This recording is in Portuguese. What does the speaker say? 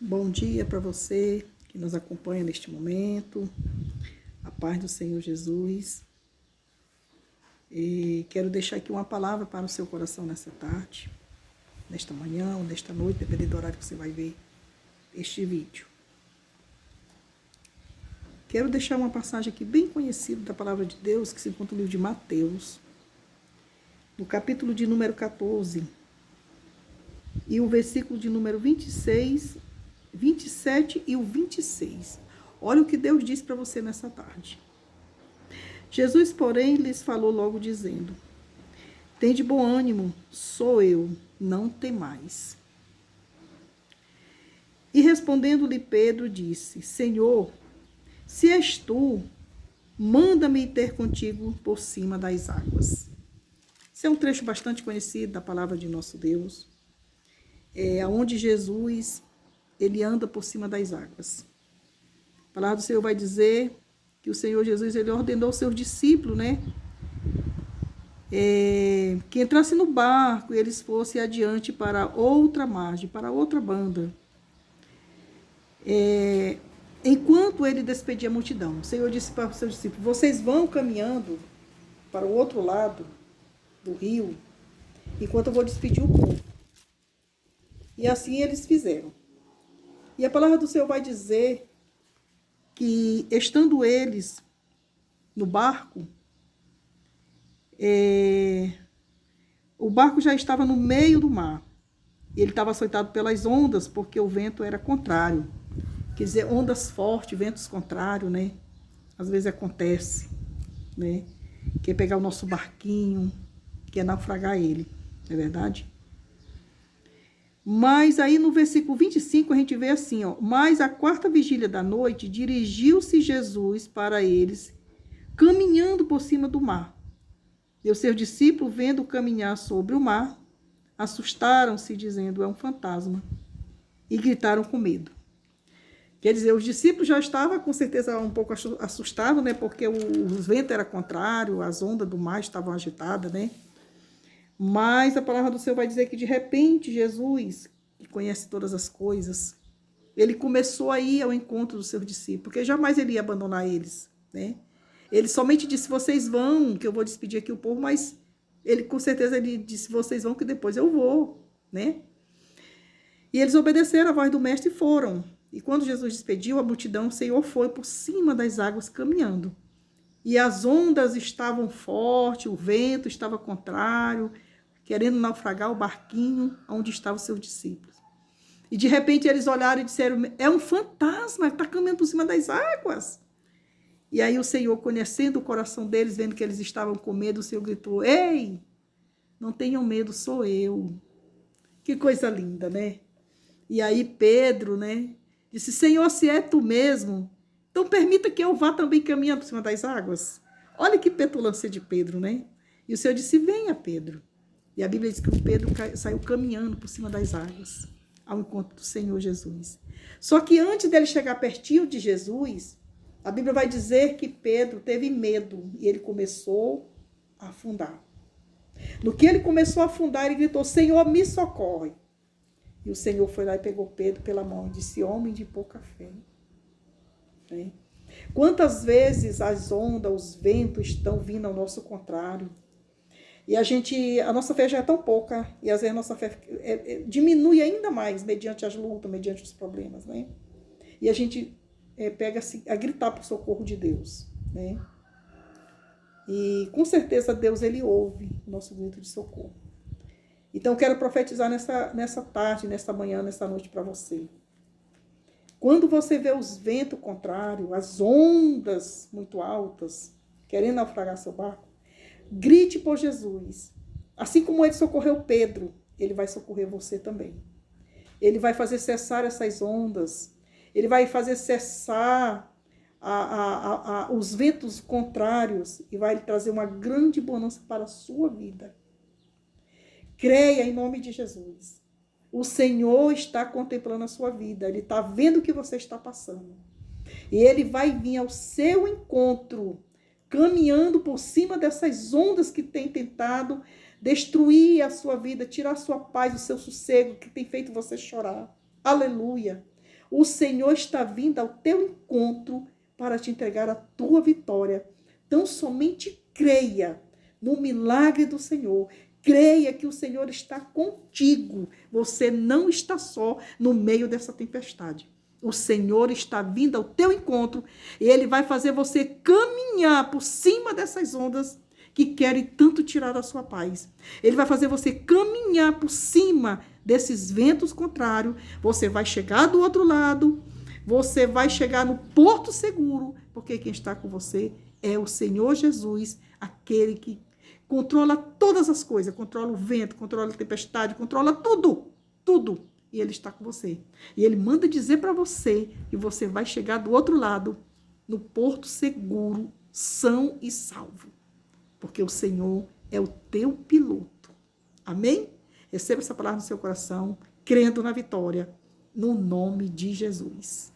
Bom dia para você que nos acompanha neste momento. A paz do Senhor Jesus. E quero deixar aqui uma palavra para o seu coração nessa tarde, nesta manhã ou nesta noite, dependendo do horário que você vai ver este vídeo. Quero deixar uma passagem aqui bem conhecida da palavra de Deus, que se encontra no livro de Mateus, no capítulo de número 14, e o versículo de número 26, 27 e o 26. Olha o que Deus disse para você nessa tarde. Jesus, porém, lhes falou logo dizendo: tende bom ânimo, sou eu, não temais. E respondendo-lhe Pedro, disse: Senhor, se és tu, manda-me ir ter contigo por cima das águas. Esse é um trecho bastante conhecido da palavra de nosso Deus, onde Jesus ele anda por cima das águas. A palavra do Senhor vai dizer que o Senhor Jesus ele ordenou aos seus discípulos, que entrassem no barco e eles fossem adiante para outra margem, para outra banda. Enquanto ele despedia a multidão, o Senhor disse para os seus discípulos: vocês vão caminhando para o outro lado do rio, enquanto eu vou despedir o povo. E assim eles fizeram. E a palavra do Senhor vai dizer que, estando eles no barco, o barco já estava no meio do mar. E ele estava açoitado pelas ondas, porque o vento era contrário. Quer dizer, ondas fortes, ventos contrários, Às vezes acontece, Quer pegar o nosso barquinho, quer naufragar ele, não é verdade? Mas aí no versículo 25 a gente vê assim, mas à quarta vigília da noite dirigiu-se Jesus para eles, caminhando por cima do mar. E os seus discípulos, vendo caminhar sobre o mar, assustaram-se, dizendo: é um fantasma, e gritaram com medo. Quer dizer, os discípulos já estavam com certeza um pouco assustados, porque o vento era contrário, as ondas do mar estavam agitadas, Mas a palavra do Senhor vai dizer que de repente Jesus, que conhece todas as coisas, ele começou a ir ao encontro dos seus discípulos, porque jamais ele ia abandonar eles, Ele somente disse: vocês vão, que eu vou despedir aqui o povo, mas ele com certeza ele disse: vocês vão que depois eu vou, E eles obedeceram a voz do mestre e foram. E quando Jesus despediu a multidão, o Senhor foi por cima das águas caminhando. E as ondas estavam fortes, o vento estava contrário, querendo naufragar o barquinho onde estavam os seus discípulos. E de repente eles olharam e disseram: é um fantasma, está caminhando por cima das águas. E aí o Senhor, conhecendo o coração deles, vendo que eles estavam com medo, o Senhor gritou: ei, não tenham medo, sou eu. Que coisa linda, E aí Pedro, disse: Senhor, se é tu mesmo, então permita que eu vá também caminhando por cima das águas. Olha que petulância de Pedro, E o Senhor disse: venha, Pedro. E a Bíblia diz que o Pedro saiu caminhando por cima das águas, ao encontro do Senhor Jesus. Só que antes dele chegar pertinho de Jesus, a Bíblia vai dizer que Pedro teve medo e ele começou a afundar. No que ele começou a afundar, ele gritou: Senhor, me socorre. E o Senhor foi lá e pegou Pedro pela mão e disse: homem de pouca fé. Quantas vezes as ondas, os ventos estão vindo ao nosso contrário. E a nossa fé já é tão pouca, e às vezes a nossa fé diminui ainda mais mediante as lutas, mediante os problemas, E a gente pega a gritar por socorro de Deus, E com certeza Deus, ele ouve o nosso grito de socorro. Então eu quero profetizar nessa tarde, nessa manhã, nessa noite para você. Quando você vê os ventos contrários, as ondas muito altas, querendo naufragar seu barco, grite por Jesus. Assim como ele socorreu Pedro, ele vai socorrer você também. Ele vai fazer cessar essas ondas. Ele vai fazer cessar os ventos contrários e vai trazer uma grande bonança para a sua vida. Creia em nome de Jesus. O Senhor está contemplando a sua vida. Ele está vendo o que você está passando. E ele vai vir ao seu encontro, caminhando por cima dessas ondas que tem tentado destruir a sua vida, tirar a sua paz, o seu sossego, que tem feito você chorar. Aleluia. O Senhor está vindo ao teu encontro para te entregar a tua vitória. Então, somente creia no milagre do Senhor. Creia que o Senhor está contigo. Você não está só no meio dessa tempestade. O Senhor está vindo ao teu encontro e Ele vai fazer você caminhar por cima dessas ondas que querem tanto tirar a sua paz. Ele vai fazer você caminhar por cima desses ventos contrários. Você vai chegar do outro lado. Você vai chegar no porto seguro, porque quem está com você é o Senhor Jesus, aquele que controla todas as coisas, controla o vento, controla a tempestade, controla tudo, tudo. E Ele está com você. E Ele manda dizer para você que você vai chegar do outro lado, no porto seguro, são e salvo. Porque o Senhor é o teu piloto. Amém? Receba essa palavra no seu coração, crendo na vitória, no nome de Jesus.